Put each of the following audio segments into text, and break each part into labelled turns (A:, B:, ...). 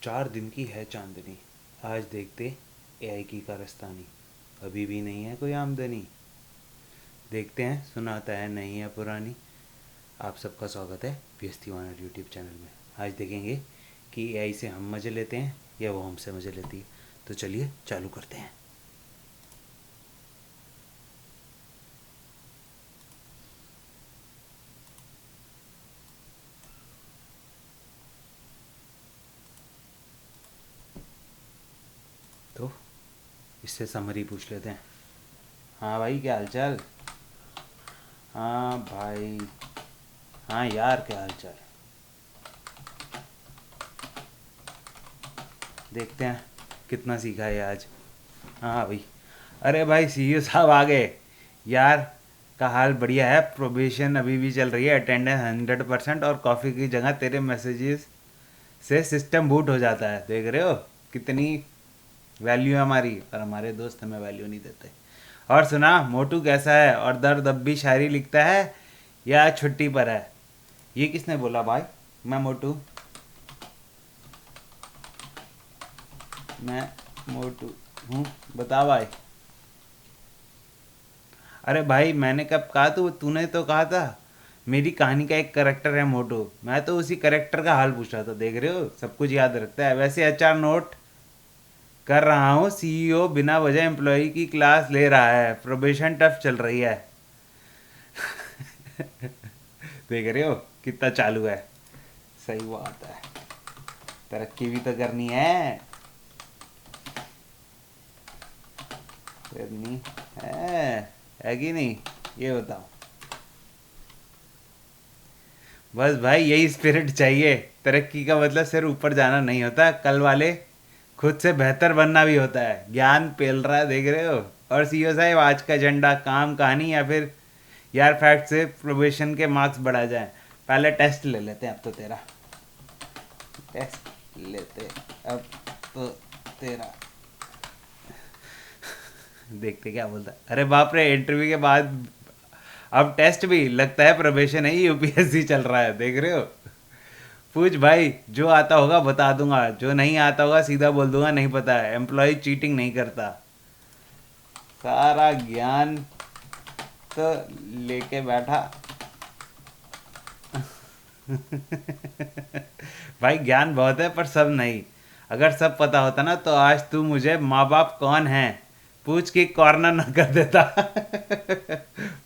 A: 4 दिन की है चांदनी, आज देखते एआई की कारस्तानी। अभी भी नहीं है कोई आमदनी, देखते हैं सुनाता है नहीं है पुरानी। आप सबका स्वागत है पीएसटी वानर यूट्यूब चैनल में। आज देखेंगे कि एआई से हम मज़े लेते हैं या वो हमसे मज़े लेती है। तो चलिए चालू करते हैं। तो इससे समरी पूछ लेते हैं। हाँ भाई, क्या हालचाल? हाँ भाई। हाँ यार, क्या हालचाल? देखते हैं कितना सीखा है आज। हाँ भाई। अरे भाई, सीईओ साहब आ गए। यार का हाल बढ़िया है, प्रोबेशन अभी भी चल रही है, अटेंडेंस 100% और कॉफ़ी की जगह तेरे मैसेजेस से सिस्टम बूट हो जाता है। देख रहे हो कितनी वैल्यू है हमारी, और हमारे दोस्त हमें वैल्यू नहीं देते। और सुना, मोटू कैसा है? और दर्द अब भी शायरी लिखता है या छुट्टी पर है? ये किसने बोला भाई? मैं मोटू, मैं मोटू हूँ, बता भाई। अरे भाई, मैंने कब कहा? तूने तो कहा था मेरी कहानी का एक करेक्टर है मोटू। मैं तो उसी करेक्टर का हाल पूछ रहा था। देख रहे हो, सब कुछ याद रखता है। वैसे एचआर नोट कर रहा हूँ, सीईओ बिना वजह एम्प्लॉय की क्लास ले रहा है, प्रोबेशन टफ चल रही है। देख रहे हो कितना चालू है। सही बात है, तरक्की भी तो करनी है। करनी है कि नहीं, ये बताओ। बस भाई, यही स्पिरिट चाहिए। तरक्की का मतलब सिर्फ ऊपर जाना नहीं होता, कल वाले खुद से बेहतर बनना भी होता है। ज्ञान पेल रहा है, देख रहे हो। और सीईओ साहब, आज का एजेंडा काम कहानी या फिर यार फैक्ट से प्रोबेशन के मार्क्स बढ़ा जाए? पहले टेस्ट ले लेते हैं अब तो तेरा। टेस्ट लेते अब तो तेरा। देखते क्या बोलता है। अरे बाप रे, इंटरव्यू के बाद अब टेस्ट भी लगता है। प्रोबेशन है, यूपीएससी चल रहा है, देख रहे हो। पूछ भाई, जो आता होगा बता दूंगा, जो नहीं आता होगा सीधा बोल दूंगा नहीं पता है। एम्प्लॉय चीटिंग नहीं करता। सारा ज्ञान तो लेके बैठा। भाई, ज्ञान बहुत है पर सब नहीं। अगर सब पता होता ना तो आज तू मुझे माँ बाप कौन है पूछ के कॉर्नर ना कर देता।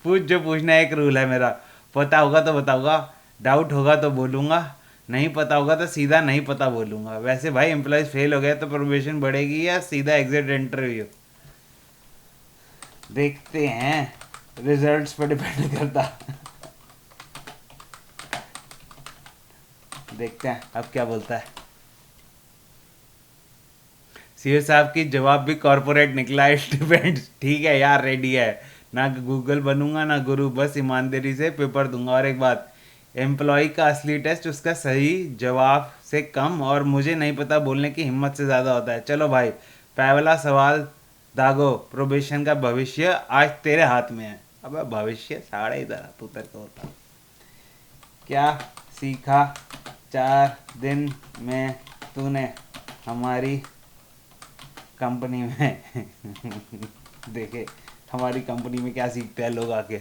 A: पूछ जो पूछना, एक रूल है मेरा। पता होगा तो बताऊंगा, डाउट होगा तो बोलूंगा, नहीं पता होगा तो सीधा नहीं पता बोलूंगा। वैसे भाई, एम्प्लॉयज फेल हो गए तो प्रोबेशन बढ़ेगी या सीधा एग्जिट इंटरव्यू? देखते हैं, रिजल्ट्स पर डिपेंड करता। देखते हैं अब क्या बोलता है। सीए साहब की जवाब भी कॉरपोरेट निकला है, स्टूडेंट ठीक है यार, रेडी है। ना गूगल बनूंगा ना गुरु, बस ईमानदारी से पेपर दूंगा। और एक बात, एम्प्लॉय का असली टेस्ट उसका सही जवाब से कम और मुझे नहीं पता बोलने की हिम्मत से ज़्यादा होता है। चलो भाई, पहला सवाल दागो। प्रोबेशन का भविष्य आज तेरे हाथ में है। अबे भविष्य साढ़े इधर तू तेरे को होता। क्या सीखा 4 दिन में तूने हमारी कंपनी में? देखे हमारी कंपनी में क्या सीखते हैं लोग आके।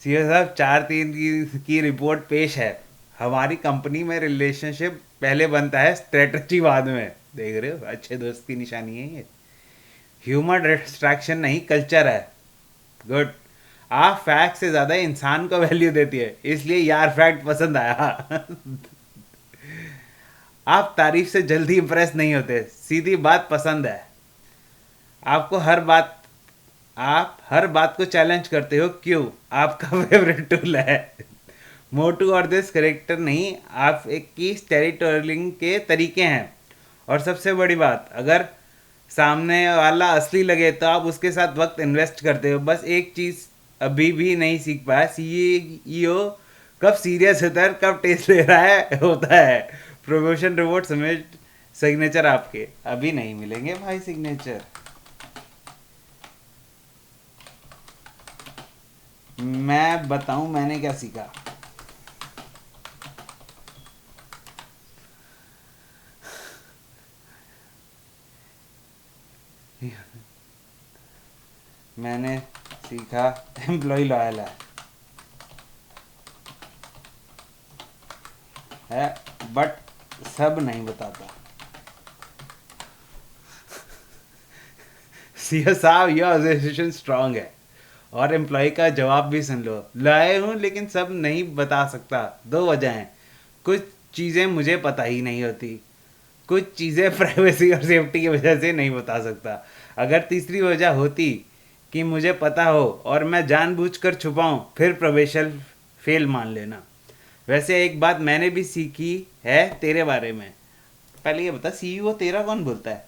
A: सीए साहब, 4 3 की रिपोर्ट पेश है। हमारी कंपनी में रिलेशनशिप पहले बनता है, स्ट्रेटजी बाद में। देख रहे हो, अच्छे दोस्त की निशानी है ये। ह्यूमन डिस्ट्रैक्शन नहीं, कल्चर है। गुड। आप फैक्ट से ज़्यादा इंसान को वैल्यू देती है, इसलिए यार फैक्ट पसंद आया। आप तारीफ से जल्दी इंप्रेस नहीं होते, सीधी बात पसंद है। आपको हर बात आप हर बात को चैलेंज करते हो, क्यों? आपका फेवरेट टूल है। मोटू और दिस करेक्टर नहीं, आप एक की स्टोरीटेलिंग के तरीके हैं। और सबसे बड़ी बात, अगर सामने वाला असली लगे तो आप उसके साथ वक्त इन्वेस्ट करते हो। बस एक चीज़ अभी भी नहीं सीख पाया, सीईओ कब सीरियस होता है, कब टेस्ट ले रहा है होता है। प्रमोशन रिवॉर्ड समेत सिग्नेचर आपके अभी नहीं मिलेंगे भाई, सिग्नेचर। मैं बताऊं मैंने क्या सीखा? मैंने सीखा एम्प्लॉय लॉयल है बट सब नहीं बताता। सीओ साहब यह ऑब्जर्वेशन स्ट्रांग है। और एम्प्लॉय का जवाब भी सुन लो। लाए हूँ लेकिन सब नहीं बता सकता। दो वजह हैं। कुछ चीज़ें मुझे पता ही नहीं होती, कुछ चीज़ें प्राइवेसी और सेफ्टी की वजह से नहीं बता सकता। अगर तीसरी वजह होती कि मुझे पता हो और मैं जानबूझकर छुपाऊं, फिर प्रोबेशन फेल मान लेना। वैसे एक बात मैंने भी सीखी है तेरे बारे में। पहले ये बता, सीईओ तेरा कौन बोलता है?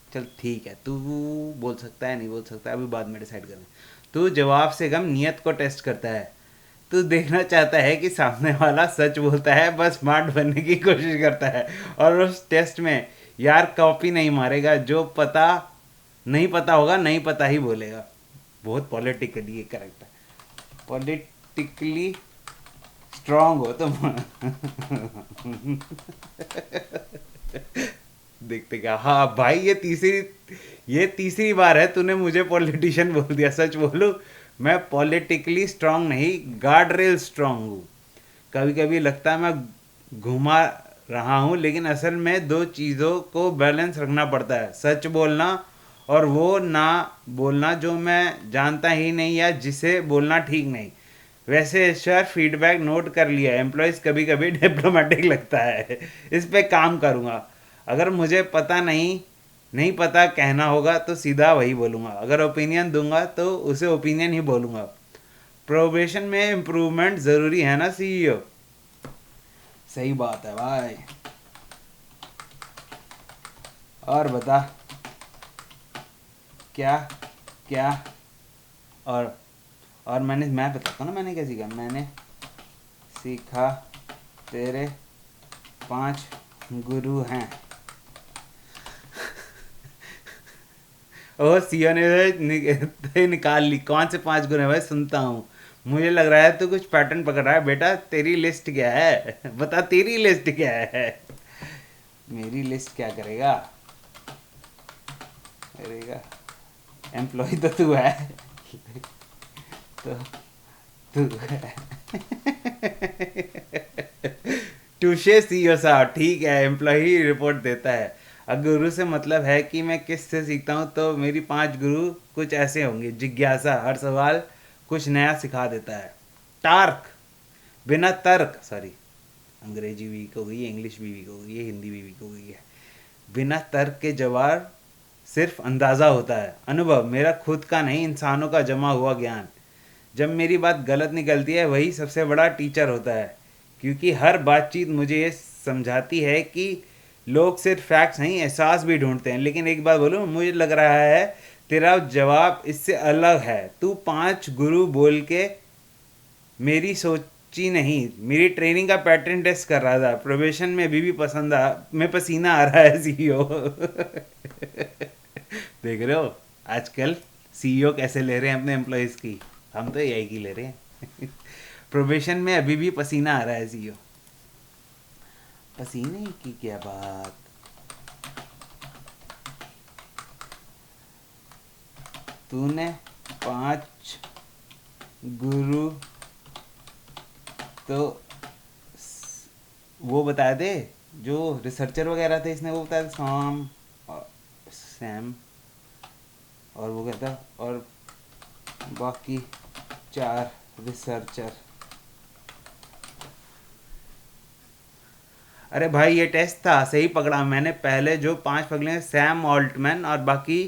A: चल ठीक है, तू बोल सकता है नहीं बोल सकता अभी बाद में डिसाइड करें। तू जवाब से कम नियत को टेस्ट करता है। तू देखना चाहता है कि सामने वाला सच बोलता है बस स्मार्ट बनने की कोशिश करता है। और उस टेस्ट में यार कॉपी नहीं मारेगा। जो पता नहीं पता होगा नहीं पता ही बोलेगा। बहुत पॉलिटिकली करेक्ट है। पॉलिटिकली स्ट्रांग हो तुम। देखते क्या, हाँ भाई ये तीसरी बार है तूने मुझे पॉलिटिशियन बोल दिया। सच बोलूं, मैं पॉलिटिकली स्ट्रांग नहीं, गार्ड रेल स्ट्रांग हूँ। कभी कभी लगता है मैं घुमा रहा हूँ, लेकिन असल में दो चीज़ों को बैलेंस रखना पड़ता है। सच बोलना और वो ना बोलना जो मैं जानता ही नहीं या जिसे बोलना ठीक नहीं। वैसे सर फीडबैक नोट कर लिया। एम्प्लॉयज़ कभी कभी डिप्लोमेटिक लगता है, इस पे काम करूँगा। अगर मुझे पता नहीं नहीं पता कहना होगा तो सीधा वही बोलूँगा। अगर ओपिनियन दूंगा तो उसे ओपिनियन ही बोलूँगा। प्रोबेशन में इम्प्रूवमेंट ज़रूरी है ना सीईओ? सही बात है भाई। और बता क्या क्या। और मैं बताता हूँ ना मैंने क्या सीखा। मैंने सीखा तेरे 5 गुरु हैं। ओ सीओ ने निकाल ली। कौन से 5 गुरु हैं भाई? सुनता हूँ। मुझे लग रहा है तू कुछ पैटर्न पकड़ रहा है। बेटा तेरी लिस्ट क्या है? बता तेरी लिस्ट क्या है? मेरी लिस्ट क्या करेगा? करेगा एम्प्लॉय तो तू है। तो तू टूशे सीईओ साहब, ठीक है। एम्प्लॉय रिपोर्ट देता है। अब गुरु से मतलब है कि मैं किस से सीखता हूँ, तो मेरी 5 गुरु कुछ ऐसे होंगे। जिज्ञासा, हर सवाल कुछ नया सिखा देता है। टार्क, बिना तर्क, सॉरी अंग्रेजी वीक हो गई है, इंग्लिश भी वीक हो गई है, हिंदी भी वीक हो गई है। बिना तर्क के जवाब सिर्फ अंदाज़ा होता है। अनुभव, मेरा खुद का नहीं इंसानों का जमा हुआ ज्ञान। जब मेरी बात गलत निकलती है वही सबसे बड़ा टीचर होता है, क्योंकि हर बातचीत मुझे ये समझाती है कि लोग सिर्फ फैक्ट्स नहीं एहसास भी ढूंढते हैं। लेकिन एक बात बोलूं, मुझे लग रहा है तेरा जवाब इससे अलग है। तू 5 गुरु बोल के मेरी सोची नहीं, मेरी ट्रेनिंग का पैटर्न टेस्ट कर रहा था। प्रोबेशन में अभी भी पसीना आ रहा है सीईओ। देख रहे हो आजकल सीईओ कैसे ले रहे हैं अपने एम्प्लॉयज़ की? हम तो यही की ले रहे हैं। प्रोबेशन में अभी भी पसीना आ रहा है सीईओ। पसीने की क्या बात? तूने 5 गुरु तो वो बता दे, जो रिसर्चर वगैरह थे इसने वो बताया सैम और वो कहता और बाकी 4 रिसर्चर। अरे भाई ये टेस्ट था, सही पकड़ा मैंने। पहले जो 5 पकड़े सैम ऑल्टमैन और बाकी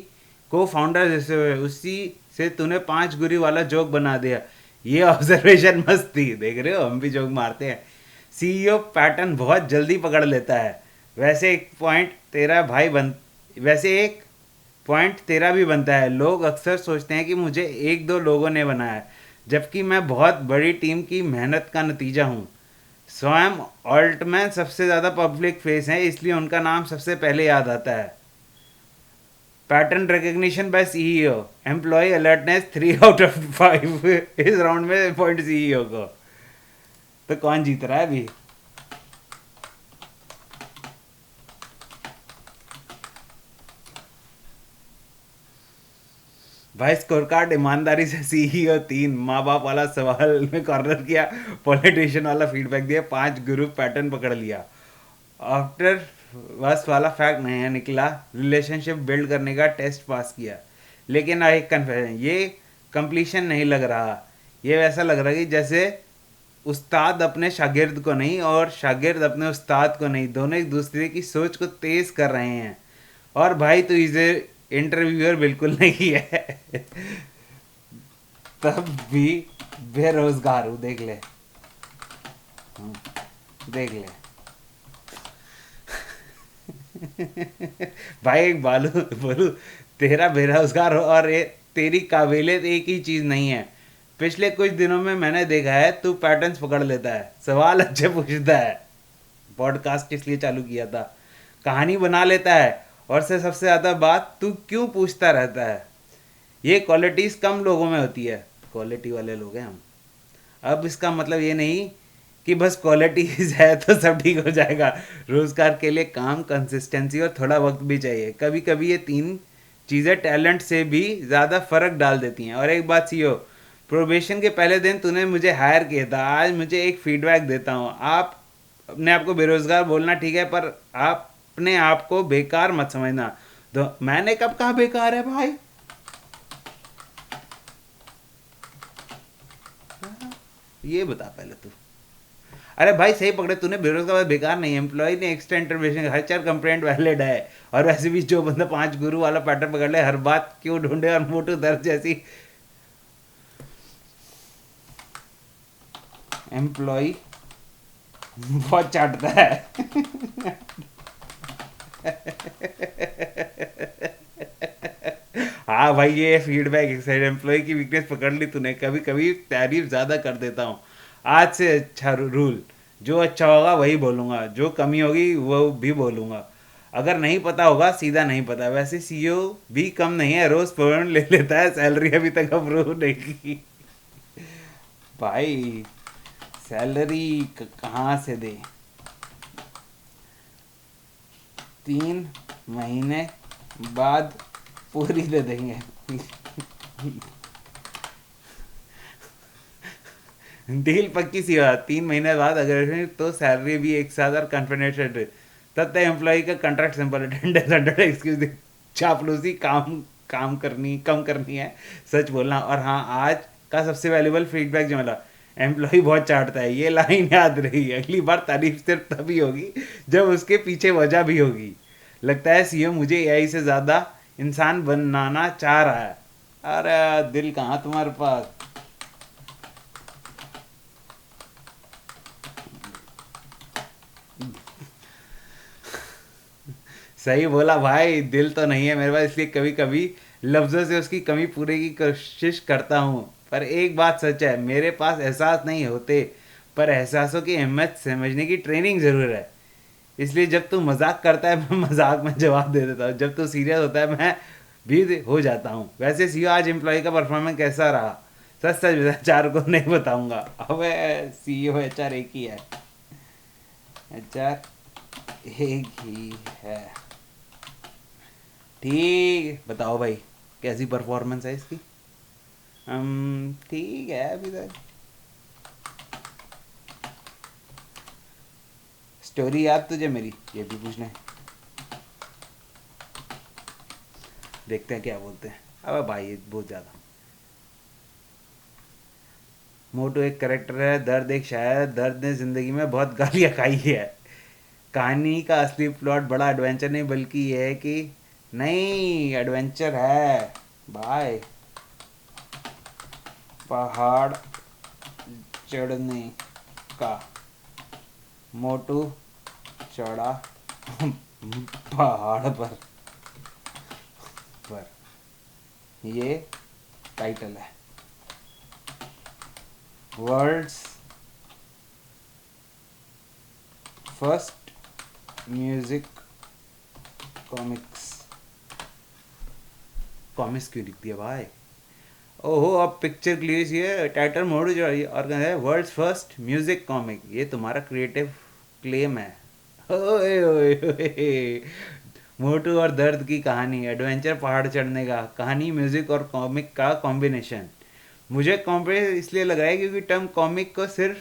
A: को फाउंडर जैसे हुए, उसी से तूने 5 गुरी वाला जोक बना दिया। ये ऑब्जर्वेशन मस्त थी। देख रहे हो हम भी जोक मारते हैं। सीईओ पैटर्न बहुत जल्दी पकड़ लेता है। वैसे एक पॉइंट तेरा भाई बन वैसे एक पॉइंट तेरा भी बनता है। लोग अक्सर सोचते हैं कि मुझे 1-2 लोगों ने बनाया, जबकि मैं बहुत बड़ी टीम की मेहनत का नतीजा हूँ। स्वयं ऑल्टमैन सबसे ज़्यादा पब्लिक फेस हैं, इसलिए उनका नाम सबसे पहले याद आता है। Pattern recognition by CEO, employ alertness 3/5। इस राउंड में पॉइंट सीईओ को। तो कौन जीत रहा है अभी? भाई स्कोर कार्ड ईमानदारी से सीईओ 3 माँ बाप वाला सवाल में कॉर्नर किया, पॉलिटिशियन वाला फीडबैक दिया, 5 ग्रुप पैटर्न पकड़ लिया। आफ्टर बस वाला फैक्ट नहीं है निकला, रिलेशनशिप बिल्ड करने का टेस्ट पास किया। लेकिन एक कन्फ्यूजन, ये कंप्लीशन नहीं लग रहा, ये वैसा लग रहा है कि जैसे उस्ताद अपने शागिर्द को नहीं और शागिर्द अपने उस्ताद को नहीं, दोनों एक दूसरे की सोच को तेज कर रहे हैं। और भाई तू इसे इंटरव्यूअर बिल्कुल नहीं है। तब भी बेरोजगार हूँ, देख ले। हम्म, देख ले। भाई एक बालू बोलू, तेरा बेरोजगार हो और तेरी काबिलियत एक ही चीज नहीं है। पिछले कुछ दिनों में मैंने देखा है तू पैटर्न्स पकड़ लेता है, सवाल अच्छे पूछता है, पॉडकास्ट इसलिए चालू किया था, कहानी बना लेता है, और से सबसे ज्यादा बात तू क्यों पूछता रहता है। ये क्वालिटीज कम लोगों में होती है, क्वालिटी वाले लोग हैं हम। अब इसका मतलब ये नहीं कि बस क्वालिटीज है तो सब ठीक हो जाएगा। रोजगार के लिए काम, कंसिस्टेंसी और थोड़ा वक्त भी चाहिए। कभी कभी ये 3 चीज़ें टैलेंट से भी ज़्यादा फर्क डाल देती हैं। और एक बात सीओ, प्रोबेशन के पहले दिन तूने मुझे हायर किया था, आज मुझे एक फीडबैक देता हूँ। आप अपने आप को बेरोजगार बोलना ठीक है, पर आप अपने आप को बेकार मत समझना। तो मैंने कब कहा बेकार है भाई? ये बता पहले तू। अरे भाई सही पकड़े तूने, बेरोजगार बेकार नहीं, एम्प्लॉय ने एक्स्ट्रा इंटरवेंशन, हर 4 कंप्लेंट वैलिड है। और वैसे भी जो बंदा 5 गुरु वाला पैटर्न पकड़ ले, हर बात क्यों ढूंढे और मोटू दर्द जैसी। एम्प्लॉय बहुत चाटता है। हाँ भाई, ये फीडबैक एक्साइड, एम्प्लॉय की वीकनेस पकड़ ली तूने। कभी कभी तारीफ ज़्यादा कर देता हूँ। आज से अच्छा रूल, जो अच्छा होगा वही बोलूँगा, जो कमी होगी वो भी बोलूँगा। अगर नहीं पता होगा सीधा नहीं पता। वैसे सीईओ भी कम नहीं है, रोज पेमेंट ले लेता है, सैलरी अभी तक अप्रूव नहीं की। भाई सैलरी कहाँ से दे? 3 महीने बाद पूरी दे देंगे। डील पक्की सी बात, 3 महीने बाद अगर तो सैलरी भी एक साथ और कॉन्फिडेंशियल, तब तक एम्प्लॉय का कॉन्ट्रैक्ट सिंपल, अटेंडेंस 100 एक्सक्यूज, चापलूसी काम काम करनी कम करनी है, सच बोलना। और हाँ, आज का सबसे वैल्यूबल फीडबैक जो मिला, एम्प्लॉय बहुत चाटता है, ये लाइन याद रही। अगली बार तारीफ सिर्फ तभी होगी जब उसके पीछे वजह भी होगी। लगता है सीएम मुझे एआई से ज़्यादा इंसान बनाना चाह रहा है। अरे दिल कहाँ तुम्हारे पास? सही बोला भाई, दिल तो नहीं है मेरे पास, इसलिए कभी कभी लफ्ज़ों से उसकी कमी पूरे की कोशिश करता हूँ। पर एक बात सच है, मेरे पास एहसास नहीं होते, पर एहसासों की अहमियत समझने की ट्रेनिंग ज़रूर है। इसलिए जब तू मजाक करता है मैं मजाक में जवाब दे देता हूँ, जब तू सीरियस होता है मैं भी हो जाता हूँ। वैसे सीओ आज एम्प्लॉय का परफॉर्मेंस कैसा रहा? सच सच बता, एचआर को नहीं बताऊंगा। अबे सीईओ एचआर एक ही है, एचआर एक ही है। ठीक, बताओ भाई कैसी परफॉर्मेंस है इसकी? ठीक है अभी तक। स्टोरी याद तुझे मेरी? ये भी पूछना है, देखते हैं क्या बोलते हैं। अबे भाई ये बहुत ज़्यादा। मोटू एक करेक्टर है, दर्द एक शायर, दर्द ने ज़िंदगी में बहुत गालियाँ खाई है। कहानी का असली प्लॉट बड़ा एडवेंचर नहीं, बल्कि ये है कि नहीं एडवेंचर है भाई, पहाड़ चढ़ने का। मोटू चढ़ा पहाड़ पर, ये टाइटल है। World's first music comics. Comics क्यों लिख दिया भाई? ओहो, अब पिक्चर क्लियर, ये टाइटल मोड़ जो और है वर्ल्ड्स फर्स्ट म्यूजिक कॉमिक, ये तुम्हारा क्रिएटिव क्लेम है। ओए ओए ओए, मोटू और दर्द की कहानी, एडवेंचर पहाड़ चढ़ने का, कहानी म्यूजिक और कॉमिक का कॉम्बिनेशन। मुझे कॉम्बिनेशन इसलिए लग रहा है क्योंकि टर्म कॉमिक को सिर्फ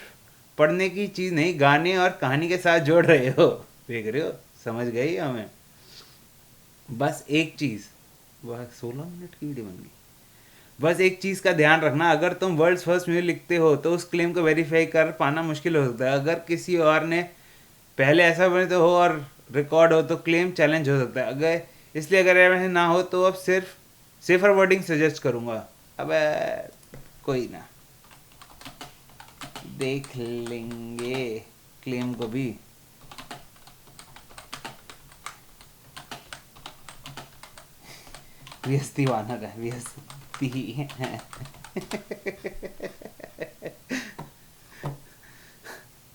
A: पढ़ने की चीज़ नहीं, गाने और कहानी के साथ जोड़ रहे हो। देख रहे हो, समझ गए ही हमें। बस एक चीज़, वह 16 मिनट की वीडियो बन गई। बस एक चीज़ का ध्यान रखना, अगर तुम वर्ल्ड्स फर्स्ट म्यूजिक लिखते हो तो उस क्लेम को वेरीफाई कर पाना मुश्किल हो सकता है। अगर किसी और ने पहले ऐसा बने तो हो और रिकॉर्ड हो तो क्लेम चैलेंज हो सकता है। अगर इसलिए अगर ऐसा ना हो तो अब सिर्फ सेफर वर्डिंग सजेस्ट करूंगा। अब कोई ना, देख लेंगे क्लेम को भी। व्यस्ति वानर है, व्यस्ति है।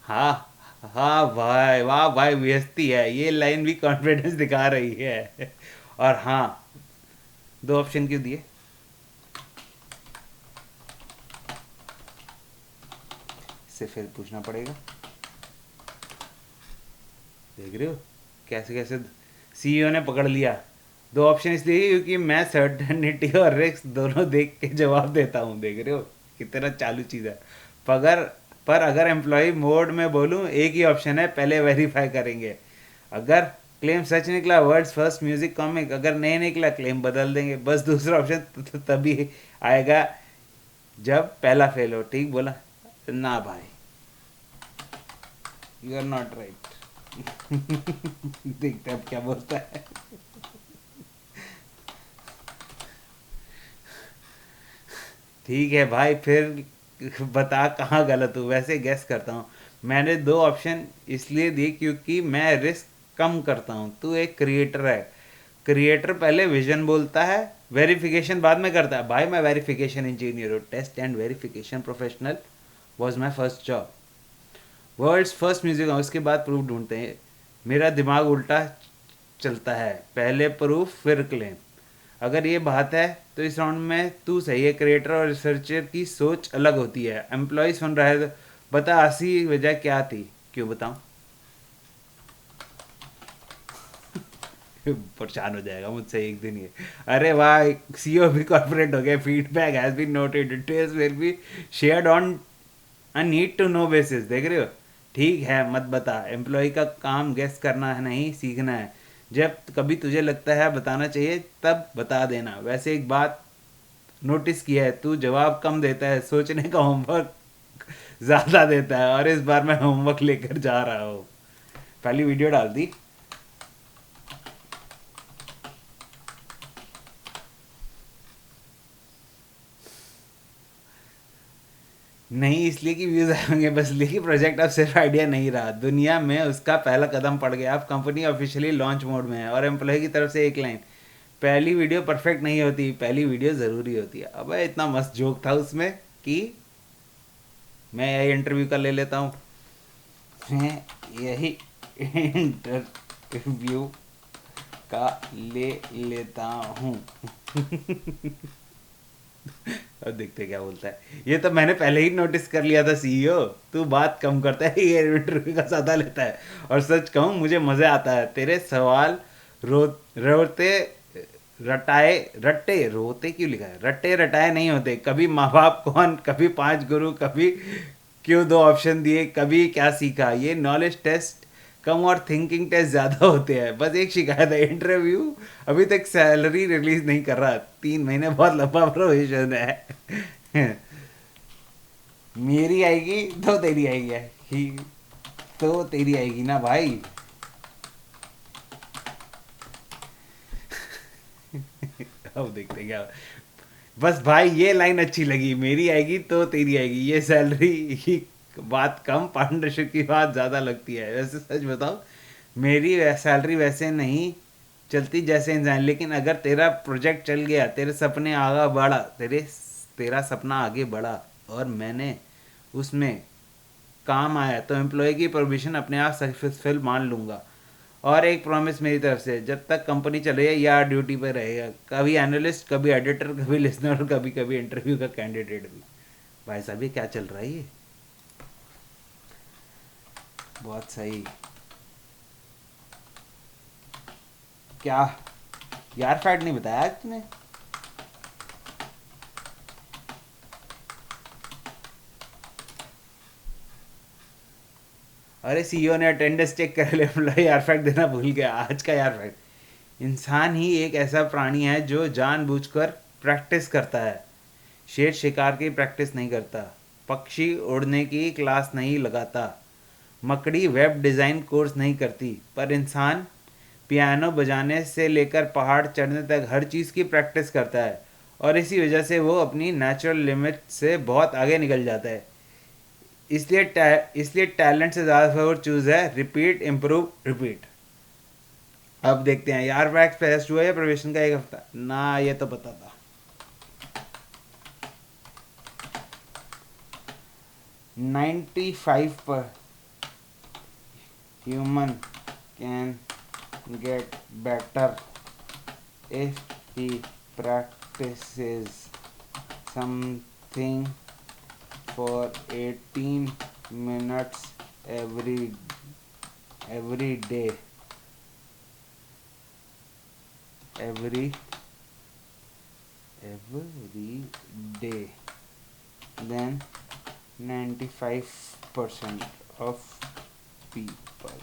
A: हाँ हाँ भाई, वाह भाई, व्यस्ति है, ये लाइन भी कॉन्फिडेंस दिखा रही है। और हाँ, दो ऑप्शन क्यों दिए? इससे फिर पूछना पड़ेगा। देख रहे हो कैसे कैसे सीईओ ने पकड़ लिया। दो ऑप्शन इसलिए क्योंकि मैं सर्टेनिटी और रिस्क दोनों देख के जवाब देता हूँ। देख रहे हो कितना चालू चीज़ है। पर पर अगर एम्प्लॉय मोड में बोलूँ, एक ही ऑप्शन है, पहले वेरीफाई करेंगे। अगर क्लेम सच निकला, वर्ल्ड्स फर्स्ट म्यूजिक कॉमिक, अगर नहीं निकला क्लेम बदल देंगे। बस दूसरा ऑप्शन तभी आएगा जब पहला फेल हो। ठीक बोला ना भाई? You are not right. देखते अब क्या बोलता है। ठीक है भाई, फिर बता कहाँ गलत हूँ। वैसे गेस करता हूँ, मैंने दो ऑप्शन इसलिए दिए क्योंकि मैं रिस्क कम करता हूँ। तू एक क्रिएटर है, क्रिएटर पहले विजन बोलता है, वेरिफिकेशन बाद में करता है। भाई मैं वेरिफिकेशन इंजीनियर हूँ, test and verification professional was my first job. World's first music, उसके बाद प्रूफ ढूंढते हैं। मेरा दिमाग उल्टा चलता है, पहले प्रूफ फिर क्लेम। अगर ये बात है तो इस राउंड में तू सही है। क्रिएटर और रिसर्चर की सोच अलग होती है। एम्प्लॉय सुन रहा है तो बता, असली वजह क्या थी? क्यों बताऊं? परेशान हो जाएगा मुझसे एक दिन ये। अरे वाह, सीईओ भी कॉर्पोरेट हो गया। Feedback has been noted, details will be shared on a need to know basis. देख रहे हो? ठीक है, मत बता। एम्प्लॉय का काम गेस करना है, नहीं सीखना है। जब कभी तुझे लगता है बताना चाहिए तब बता देना। वैसे एक बात नोटिस किया है, तू जवाब कम देता है, सोचने का होमवर्क ज़्यादा देता है। और इस बार मैं होमवर्क लेकर जा रहा हूँ। पहली वीडियो डाल दी। नहीं इसलिए कि व्यूज आएंगे, बस इसलिए कि प्रोजेक्ट अब सिर्फ आइडिया नहीं रहा, दुनिया में उसका पहला कदम पड़ गया। अब कंपनी ऑफिशियली लॉन्च मोड में है। और एम्प्लॉय की तरफ से एक लाइन, पहली वीडियो परफेक्ट नहीं होती, पहली वीडियो ज़रूरी होती है। अब इतना मस्त जोक था उसमें कि मैं यही इंटरव्यू का ले लेता हूँ। मैं यही इंटरव्यू का ले लेता हूँ। अब देखते क्या बोलता है। ये तो मैंने पहले ही नोटिस कर लिया था सीईओ, तू बात कम करता है, ये इंटरव्यू का सादा लेता है। और सच कहूँ मुझे मज़ा आता है तेरे सवाल। रो रोते रटाए रट्टे, रोते क्यों लिखा है, रट्टे रटाए नहीं होते। कभी माँ बाप कौन, कभी पांच गुरु, कभी क्यों दो ऑप्शन दिए, कभी क्या सीखा। ये नॉलेज टेस्ट कम और थिंकिंग टेस्ट ज़्यादा होते हैं। बस एक शिकायत है, इंटरव्यू अभी तक सैलरी रिलीज नहीं कर रहा। 3 महीने बहुत लंबा प्रोविजन है। मेरी आएगी तो तेरी आएगी, ही तो तेरी आएगी ना भाई। अब देखते क्या। बस भाई ये लाइन अच्छी लगी, मेरी आएगी तो तेरी आएगी। ये सैलरी की बात कम, पार्टनरशिप की बात ज़्यादा लगती है। वैसे सच बताओ, मेरी सैलरी वैसे नहीं चलती जैसे इंसान, लेकिन अगर तेरा प्रोजेक्ट चल गया, तेरे सपने आगे बढ़ा, तेरा सपना आगे बढ़ा और मैंने उसमें काम आया तो एम्प्लॉय की प्रोविजन अपने आप सक्सेसफुल मान लूँगा। और एक प्रॉमिस मेरी तरफ से, जब तक कंपनी चल रही है या ड्यूटी पर रहेगा, कभी एनालिस्ट, कभी एडिटर, कभी लिसनर, कभी कभी इंटरव्यू का कैंडिडेट भी। भाई साहब ये क्या चल रहा है ये? बहुत सही। क्या यार फैक्ट नहीं बताया आज तूने? अरे सीईओ ने अटेंडेंस चेक कर ले, बोला यार फैक्ट देना भूल गया। आज का यार फैक्ट, इंसान ही एक ऐसा प्राणी है जो जानबूझकर प्रैक्टिस करता है। शेर शिकार की प्रैक्टिस नहीं करता, पक्षी उड़ने की क्लास नहीं लगाता, मकड़ी वेब डिज़ाइन कोर्स नहीं करती, पर इंसान पियानो बजाने से लेकर पहाड़ चढ़ने तक हर चीज़ की प्रैक्टिस करता है। और इसी वजह से वो अपनी नेचुरल लिमिट से बहुत आगे निकल जाता है। इसलिए टैलेंट से ज़्यादा फेवर चूज है रिपीट इम्प्रूव रिपीट। अब देखते हैं यार वैक्स फेस्ट हुआ है प्रवेशन का 1 हफ्ता ना, ये तो पता था। 95 पर human can get better if he practices something for 18 minutes every day every day then 95% of people।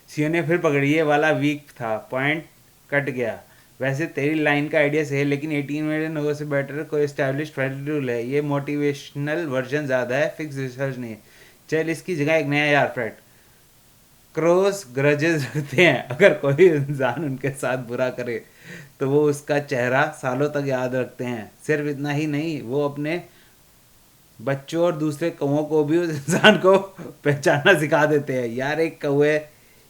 A: CO ने फिर पकड़ी, ये वाला वीक था, पॉइंट कट गया। वैसे तेरी लाइन का आइडिया सही है, लेकिन 18 मिलियन लोगों से बेटर कोई एस्टैब्लिश्ड रूल है। ये मोटिवेशनल वर्जन ज़्यादा है, फिक्स रिसर्च नहीं है। चल इसकी जगह एक नया यार फैक्ट। क्रोस ग्रजेस रखते हैं, अगर कोई इंसान उनके साथ बुरा करे तो वो उसका चेहरा सालों तक याद रखते हैं। सिर्फ इतना ही नहीं, वो अपने बच्चों और दूसरे कौओं को भी उस इंसान को पहचानना सिखा देते हैं। यार एक कौए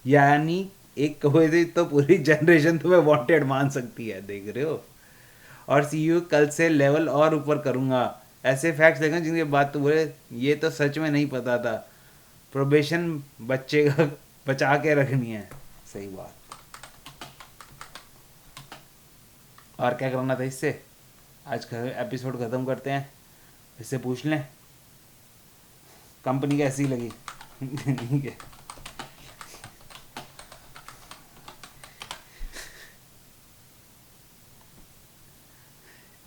A: यानी एक कौए से तो पूरी जनरेशन तुम्हें वांटेड मान सकती है, देख रहे हो। और सीयू कल से लेवल और ऊपर करूँगा। ऐसे फैक्ट्स देखें जिनकी बात तो बोले ये तो सच में नहीं पता था। प्रोबेशन बच्चे का बचा के रखनी है, सही बात। और क्या करना था इससे? आज का एपिसोड ख़त्म करते हैं, इससे पूछ लें कंपनी कैसी लगी। ठीक है,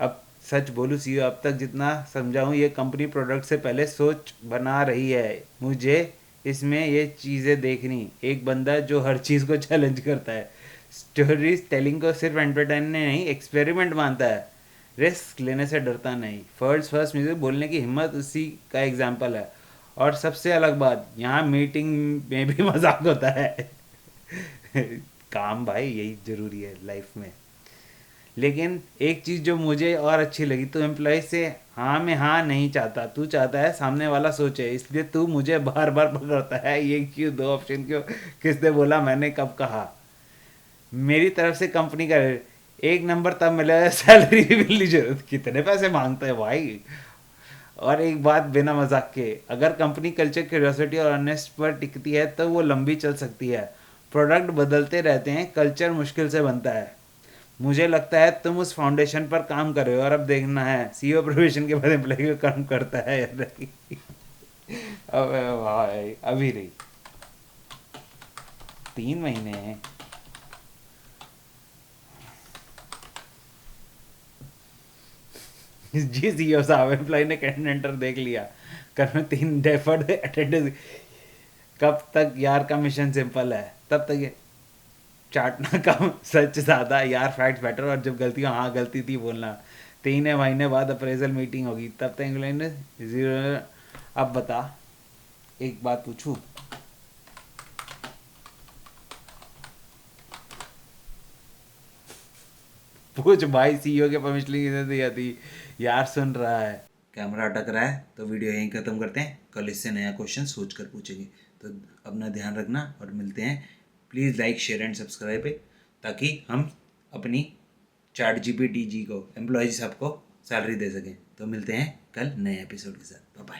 A: अब सच बोलूँ सीईओ, अब तक जितना समझा हूँ ये कंपनी प्रोडक्ट से पहले सोच बना रही है। मुझे इसमें ये चीज़ें देखनी, एक बंदा जो हर चीज़ को चैलेंज करता है, स्टोरी टेलिंग को सिर्फ एंटरटेनमेंट नहीं एक्सपेरिमेंट मानता है, रिस्क लेने से डरता नहीं, फर्स्ट म्यूजिक बोलने की हिम्मत उसी का एग्जाम्पल है। और सबसे अलग बात, यहाँ मीटिंग में भी मजाक होता है। काम भाई यही ज़रूरी है लाइफ में। लेकिन एक चीज़ जो मुझे और अच्छी लगी, तो एम्प्लॉय से हाँ में हाँ नहीं चाहता, तू चाहता है सामने वाला सोचे, इसलिए तू मुझे बार बार पकड़ता है, ये क्यों, 2 ऑप्शन क्यों, किसने बोला, मैंने कब कहा। मेरी तरफ से कंपनी का 1 नंबर तब मिलेगा सैलरी भी मिलनी जरूरत। कितने पैसे मांगते हैं भाई। और एक बात बिना मजाक के, अगर कंपनी कल्चर क्यूरियोसिटी और ऑनेस्ट पर टिकती है तो वो लंबी चल सकती है। प्रोडक्ट बदलते रहते हैं, कल्चर मुश्किल से बनता है। मुझे लगता है तुम उस फाउंडेशन पर काम कर रहे हो, और अब देखना है सीईओ प्रोविजन के बाद एम्प्लॉय को काम करता है या नहीं। अब भाई अभी नहीं, 3 महीने हैं। जी सीईओ साहब, एम्प्लॉय ने कैलेंडर देख लिया, कर में 3 डेफर्ड अटेंडेंस। कब तक यार का मिशन सिंपल है, तब तक ये चाटना कम, सच ज़्यादा, यार फैक्ट्स बेटर, और जब गलती हो हाँ गलती थी बोलना। 3 महीने बाद अप्रेजल मीटिंग होगी, तब तक इंग्लैंड 0। अब बता, एक बात पूछूं, पूछ भाई, सीईओ के परमिशन किसने दी आती? यार सुन रहा है, कैमरा अटक रहा है, तो वीडियो यहीं ख़त्म करते हैं। कल इससे नया क्वेश्चन सोच कर पूछेंगे। तो अपना ध्यान रखना और मिलते हैं। Please like share and subscribe है, ताकि हम अपनी चैट जीपीटी जी को, एम्प्लॉयज सबको सैलरी दे सकें। तो मिलते हैं कल नए एपिसोड के साथ। Bye bye.